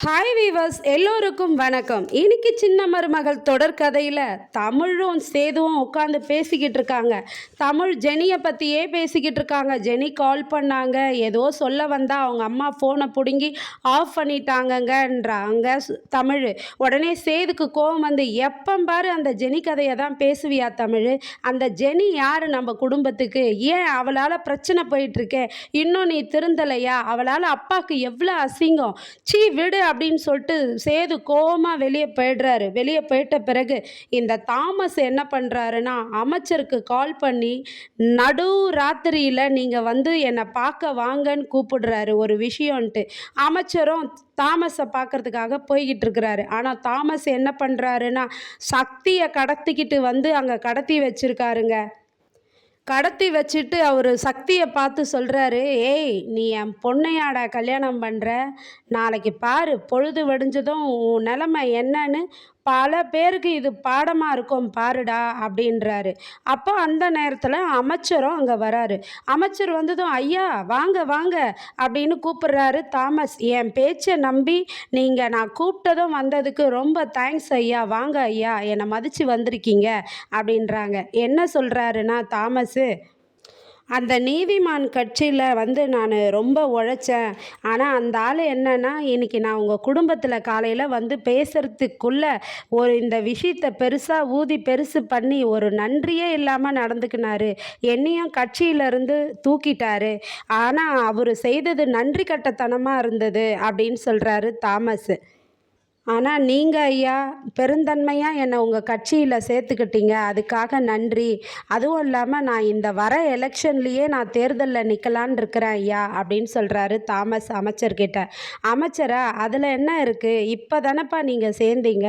Hi viewers, எல்லோருக்கும் வணக்கம். இன்னைக்கு சின்ன மருமகள் தொடர்கதையில் தமிழும் சேதுவும் உட்காந்து பேசிக்கிட்டு இருக்காங்க. தமிழ் ஜெனியை பற்றியே பேசிக்கிட்டு இருக்காங்க. ஜெனி கால் பண்ணாங்க, ஏதோ சொல்ல வந்தால் அவங்க அம்மா ஃபோனை பிடுங்கி ஆஃப் பண்ணிட்டாங்கன்றாங்க தமிழ். உடனே சேதுக்கு கோவம் வந்து, எப்போ பாரு அந்த ஜெனி கதையை தான் பேசுவியா தமிழ்? அந்த ஜெனி யார் நம்ம குடும்பத்துக்கு? ஏன் அவளால் பிரச்சனை போயிட்டுருக்கே, இன்னும் நீ திருந்தலையா? அவளால் அப்பாவுக்கு எவ்வளோ அசிங்கம், சீ விடு அப்படின்னு சொல்லிட்டு சேது கோவமாக வெளியே போயிடுறாரு. வெளியே போயிட்ட பிறகு இந்த தாமஸ் என்ன பண்ணுறாருன்னா, அமைச்சருக்கு கால் பண்ணி நடு ராத்திரியில் நீங்கள் வந்து என்னை பார்க்க வாங்கன்னு கூப்பிடுறாரு ஒரு விஷயம்ன்ட்டு. அமைச்சரும் தாமஸை பார்க்கறதுக்காக போய்கிட்டு இருக்கிறாரு. ஆனால் தாமஸ் என்ன பண்ணுறாருன்னா, சக்தியை கடத்திக்கிட்டு வந்து அங்கே கடத்தி வச்சிருக்காருங்க. கடத்தி வச்சுட்டு அவர் சக்தியை பார்த்து சொல்கிறாரு, ஏய் நீ என் பொண்ணையாடா கல்யாணம் பண்ணுற? நாளைக்கு பாரு, பொழுது வெடிஞ்சதும் உன் நிலமை என்னன்னு பல பேருக்கு இது பாடமாக இருக்கும் பாருடா அப்படின்றாரு. அப்போ அந்த நேரத்தில் அமைச்சரும் அங்கே வராரு. அமைச்சர் வந்ததும், ஐயா வாங்க வாங்க அப்படின்னு கூப்பிடுறாரு தாமஸ். என் பேச்சை நம்பி நீங்கள் நான் கூப்பிட்டதும் வந்ததுக்கு ரொம்ப தேங்க்ஸ் ஐயா, வாங்க ஐயா, என்னை மதித்து வந்திருக்கீங்க அப்படின்றாங்க. என்ன சொல்கிறாருன்னா தாமஸு, அந்த நீதிமான் கட்சியில் வந்து நான் ரொம்ப உழைச்சேன். ஆனால் அந்த ஆள் என்னன்னா, இன்றைக்கி நான் உங்கள் குடும்பத்தில் காலையில் வந்து பேசுகிறதுக்குள்ளே இந்த விஷயத்தை பெருசாக ஊதி பெருசு பண்ணி ஒரு நன்றியே இல்லாமல் நடந்துக்கினாரு. என்னையும் கட்சியிலேருந்து தூக்கிட்டாரு. ஆனால் அவர் செய்தது நன்றி கட்டத்தனமாக இருந்தது அப்படின்னு சொல்கிறாரு தாமஸ். ஆனால் நீங்கள் ஐயா பெருந்தன்மையாக என்னை உங்கள் கட்சியில் சேர்த்துக்கிட்டீங்க, அதுக்காக நன்றி. அதுவும் இல்லாமல் நான் இந்த வர எலெக்ஷன்லேயே நான் தேர்தலில் நிற்கலான் இருக்கிறேன் ஐயா அப்படின்னு சொல்கிறாரு தாமஸ் அமைச்சர்கிட்ட. அமைச்சரா, அதில் என்ன இருக்குது, இப்போ தானப்பா நீங்கள் சேர்ந்தீங்க,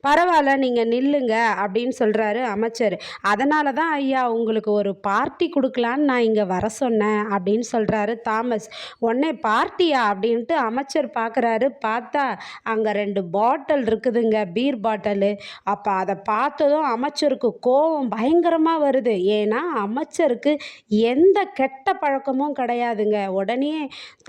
பரவாயில்ல நீங்கள் நில்லுங்க அப்படின்னு சொல்கிறாரு அமைச்சர். அதனால தான் ஐயா உங்களுக்கு ஒரு பார்ட்டி கொடுக்கலான்னு நான் இங்கே வர சொன்னேன் அப்படின்னு சொல்கிறாரு தாமஸ். உடனே பார்ட்டியா அப்படின்ட்டு அமைச்சர் பார்க்குறாரு. பார்த்தா அங்கே 2 பாட்டில் இருக்குதுங்க, பீர் பாட்டிலு. அப்போ அதை பார்த்ததும் அமைச்சருக்கு கோபம் பயங்கரமாக வருது. ஏன்னா அமைச்சருக்கு எந்த கெட்ட பழக்கமும் கிடையாதுங்க. உடனே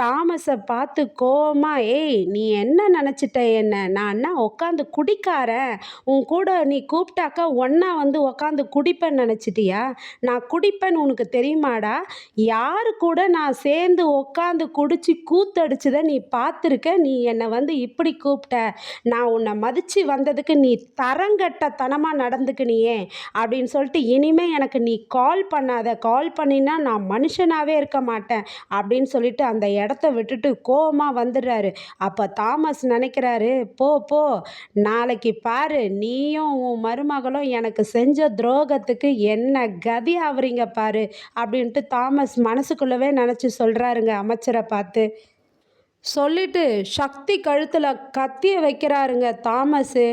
தாமஸை பார்த்து கோவமாக, ஏய் நீ என்ன நினச்சிட்ட, என்ன நான் என்ன உட்காந்து குடிக்காரன்? உன் கூட நீ கூப்பிட்டாக்கா ஒன்றா வந்து உட்காந்து குடிப்பேன்னு நினச்சிட்டியா? நான் குடிப்பேன்னு உனக்கு தெரியுமாடா? யாரு கூட நான் சேர்ந்து உட்காந்து குடிச்சு கூத்தடிச்சதை நீ பார்த்துருக்க? நீ என்னை வந்து இப்படி கூப்பிட்ட? நான் உன்னை மதித்து வந்ததுக்கு நீ தரங்கட்டத்தனமாக நடந்துக்கினியே அப்படின்னு சொல்லிட்டு, இனிமேல் எனக்கு நீ கால் பண்ணாத, கால் பண்ணினா நான் மனுஷனாகவே இருக்க மாட்டேன் அப்படின்னு சொல்லிட்டு அந்த இடத்த விட்டுட்டு கோவமாக வந்துடுறாரு. அப்போ தாமஸ் நினைக்கிறாரு, போ போ, நாளைக்கு பாரு நீயும் உன் மருமகளும் எனக்கு செஞ்ச துரோகத்துக்கு என்ன கதி ஆகுறீங்க பாரு அப்படின்ட்டு தாமஸ் மனசுக்குள்ளவே நினச்சி சொல்கிறாருங்க அமைச்சரை பார்த்து. சொல்லிட்டு சக்தி கழுத்தில் கத்தியை வைக்கிறாருங்க தாமஸு.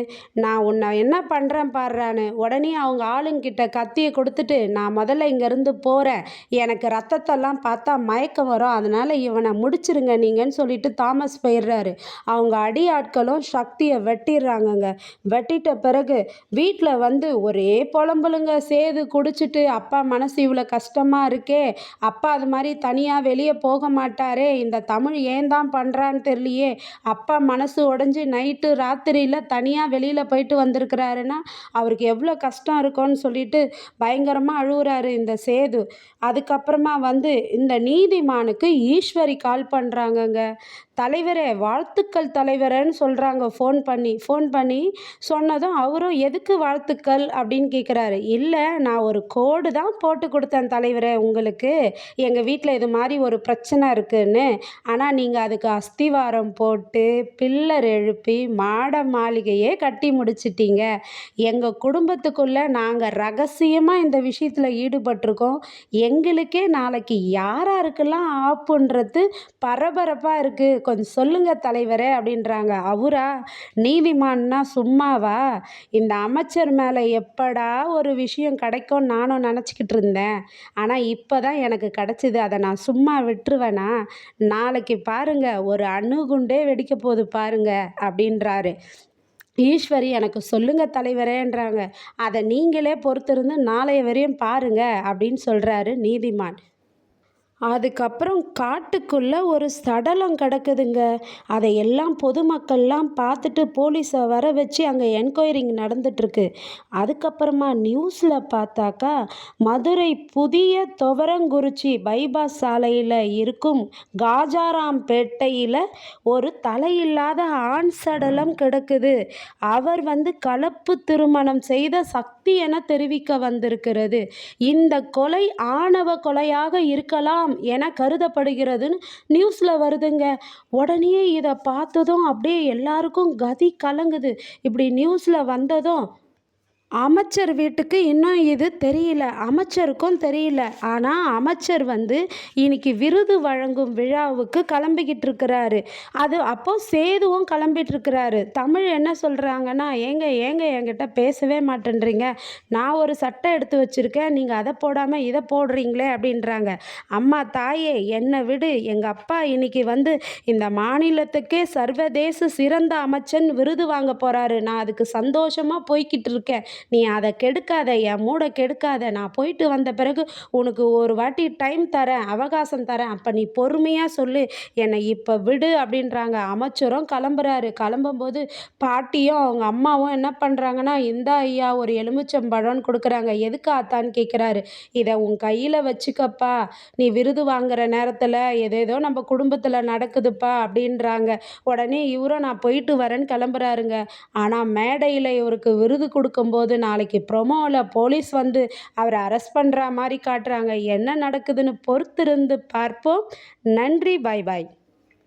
நான் உன்னை என்ன பண்ணுறேன் பாடுறான்னு. உடனே அவங்க ஆளுங்கிட்ட கத்தியை கொடுத்துட்டு, நான் முதல்ல இங்கேருந்து போகிறேன், எனக்கு ரத்தத்தெல்லாம் பார்த்தா மயக்கம் வரும், அதனால் இவனை முடிச்சிருங்க நீங்கன்னு சொல்லிட்டு தாமஸ் போயிடுறாரு. அவங்க அடி ஆட்களும் சக்தியை வெட்டிடுறாங்கங்க. வெட்டிட்ட பிறகு வீட்டில் வந்து ஒரே புலம்புலுங்க. சேது குடிச்சிட்டு, அப்பா மனசு இவ்வளோ கஷ்டமாக இருக்கே, அப்பா அது மாதிரி தனியாக வெளியே போக மாட்டாரே, இந்த தமிழ் ஏன் தான் பண்ணுறான்னு தெரியலையே, அப்பா மனசு உடஞ்சி நைட்டு ராத்திரியில் தனியாக வெளியில் போயிட்டு வந்திருக்கிறாருன்னா அவருக்கு எவ்வளோ கஷ்டம் இருக்கும்னு சொல்லிட்டு பயங்கரமாக அழுகுறாரு இந்த சேது. அதுக்கப்புறமா வந்து இந்த நீதிமானுக்கு ஈஸ்வரி கால் பண்ணுறாங்கங்க. தலைவரே வாழ்த்துக்கள் தலைவரேன்னு சொல்கிறாங்க ஃபோன் பண்ணி சொன்னதும் அவரும் எதுக்கு வாழ்த்துக்கள் அப்படின்னு கேட்குறாரு. இல்லை, நான் ஒரு கோடு தான் போட்டு கொடுத்தேன் தலைவரே உங்களுக்கு, எங்கள் வீட்டில் இது மாதிரி ஒரு பிரச்சனை இருக்குன்னு. ஆனால் நீங்கள் அதுக்கு அஸ்திவாரம் போட்டு பில்லர் எழுப்பி மாட மாளிகையே கட்டி முடிச்சிட்டீங்க. எங்கள் குடும்பத்துக்குள்ளே நாங்கள் ரகசியமாக இந்த விஷயத்தில் ஈடுபட்டிருக்கோம். எங்களுக்கே நாளைக்கு யாராருக்கெல்லாம் ஆப்புன்றது பரபரப்பாக இருக்குது, கொஞ்சம் சொல்லுங்கள் தலைவரே அப்படின்றாங்க. அவரா, நீதிமான்னா சும்மாவா? இந்த அமைச்சர் மேலே எப்படா ஒரு விஷயம் கிடைக்கும் நானும் நினச்சிக்கிட்டு இருந்தேன். ஆனால் இப்போ தான் எனக்கு கிடச்சிது, அதை நான் சும்மா விட்டுருவேனா? நாளைக்கு பாருங்க ஒரு அணுகுண்டே வெடிக்க போகுது பாருங்க அப்படின்றாரு. ஈஸ்வரி எனக்கு சொல்லுங்க தலைவரேன்றாங்க. அதை நீங்களே பொறுத்திருந்து நாளைய வரையும் பாருங்க அப்படின்னு சொல்கிறாரு நீதிமான். அதுக்கப்புறம் காட்டுக்குள்ள ஒரு சடலம் கிடக்குதுங்க. அதையெல்லாம் பொதுமக்கள்லாம் பார்த்துட்டு போலீஸை வர வச்சு அங்கே என்கொயரிங் நடந்துட்டுருக்கு. அதுக்கப்புறமா நியூஸில் பார்த்தாக்கா மதுரை புதிய துவரங்குறிச்சி பைபாஸ் சாலையில் இருக்கும் காஜாராம்பேட்டையில் ஒரு தலையில்லாத ஆண் சடலம் கிடக்குது. அவர் கலப்பு திருமணம் செய்த சக்தி என தெரிவிக்க வந்திருக்கிறது. இந்த கொலை ஆணவ கொலையாக இருக்கலாம் என கருதப்படுகிறதுன்னு நியூஸில் வருதுங்க. உடனே இதை பார்த்ததும் அப்படியே எல்லாருக்கும் கதி கலங்குது. இப்படி நியூஸில் வந்ததும் அமைச்சர் வீட்டுக்கு இன்னும் இது தெரியல, அமைச்சருக்கும் தெரியல. ஆனால் அமைச்சர் இன்னைக்கு விருது வழங்கும் விழாவுக்கு கிளம்பிக்கிட்டு இருக்கிறாரு. அப்போது சேதுவும் கிளம்பிட்டு இருக்கிறாரு. தமிழ் என்ன சொல்கிறாங்கன்னா, ஏங்க ஏங்க என்கிட்ட பேசவே மாட்டேன்றீங்க, நான் ஒரு சட்டை எடுத்து வச்சுருக்கேன், நீங்கள் அதை போடாமல் இதை போடுறீங்களே அப்படின்றாங்க. அம்மா தாயே என்னை விடு, எங்கள் அப்பா இன்னைக்கு இந்த மாநிலத்துக்கே சர்வதேச சிறந்த அமைச்சன் விருது வாங்க போகிறாரு, நான் அதுக்கு சந்தோஷமாக போய்கிட்டு இருக்கேன், நீ அதை கெடுக்காத, என் மூடை கெடுக்காத, நான் போயிட்டு வந்த பிறகு உனக்கு ஒரு வாட்டி டைம் தரேன், அவகாசம் தரேன், அப்போ நீ பொறுமையாக சொல்லு, என்னை இப்போ விடு அப்படின்றாங்க. அமைச்சரும் கிளம்புறாரு. கிளம்பும்போது பாட்டியும் அவங்க அம்மாவும் என்ன பண்ணுறாங்கன்னா, இந்தா ஐயா ஒரு எலுமிச்சம்பழம்னு கொடுக்குறாங்க. எதுக்கு ஆத்தான்னு கேட்குறாரு. இதை உன் கையில் வச்சுக்கப்பா, நீ விருது வாங்குற நேரத்தில் ஏதேதோ நம்ம குடும்பத்தில் நடக்குதுப்பா அப்படின்றாங்க. உடனே இவரும் நான் போயிட்டு வரேன்னு கிளம்புறாருங்க. ஆனால் மேடையில் இவருக்கு விருது கொடுக்கும்போது நாளைக்கு ப்ரொமோவில் போலீஸ் அவரை அரெஸ்ட் பண்ணுற மாதிரி காட்டுறாங்க. என்ன நடக்குதுன்னு பொறுத்திருந்து பார்ப்போம். நன்றி. பாய் பாய்.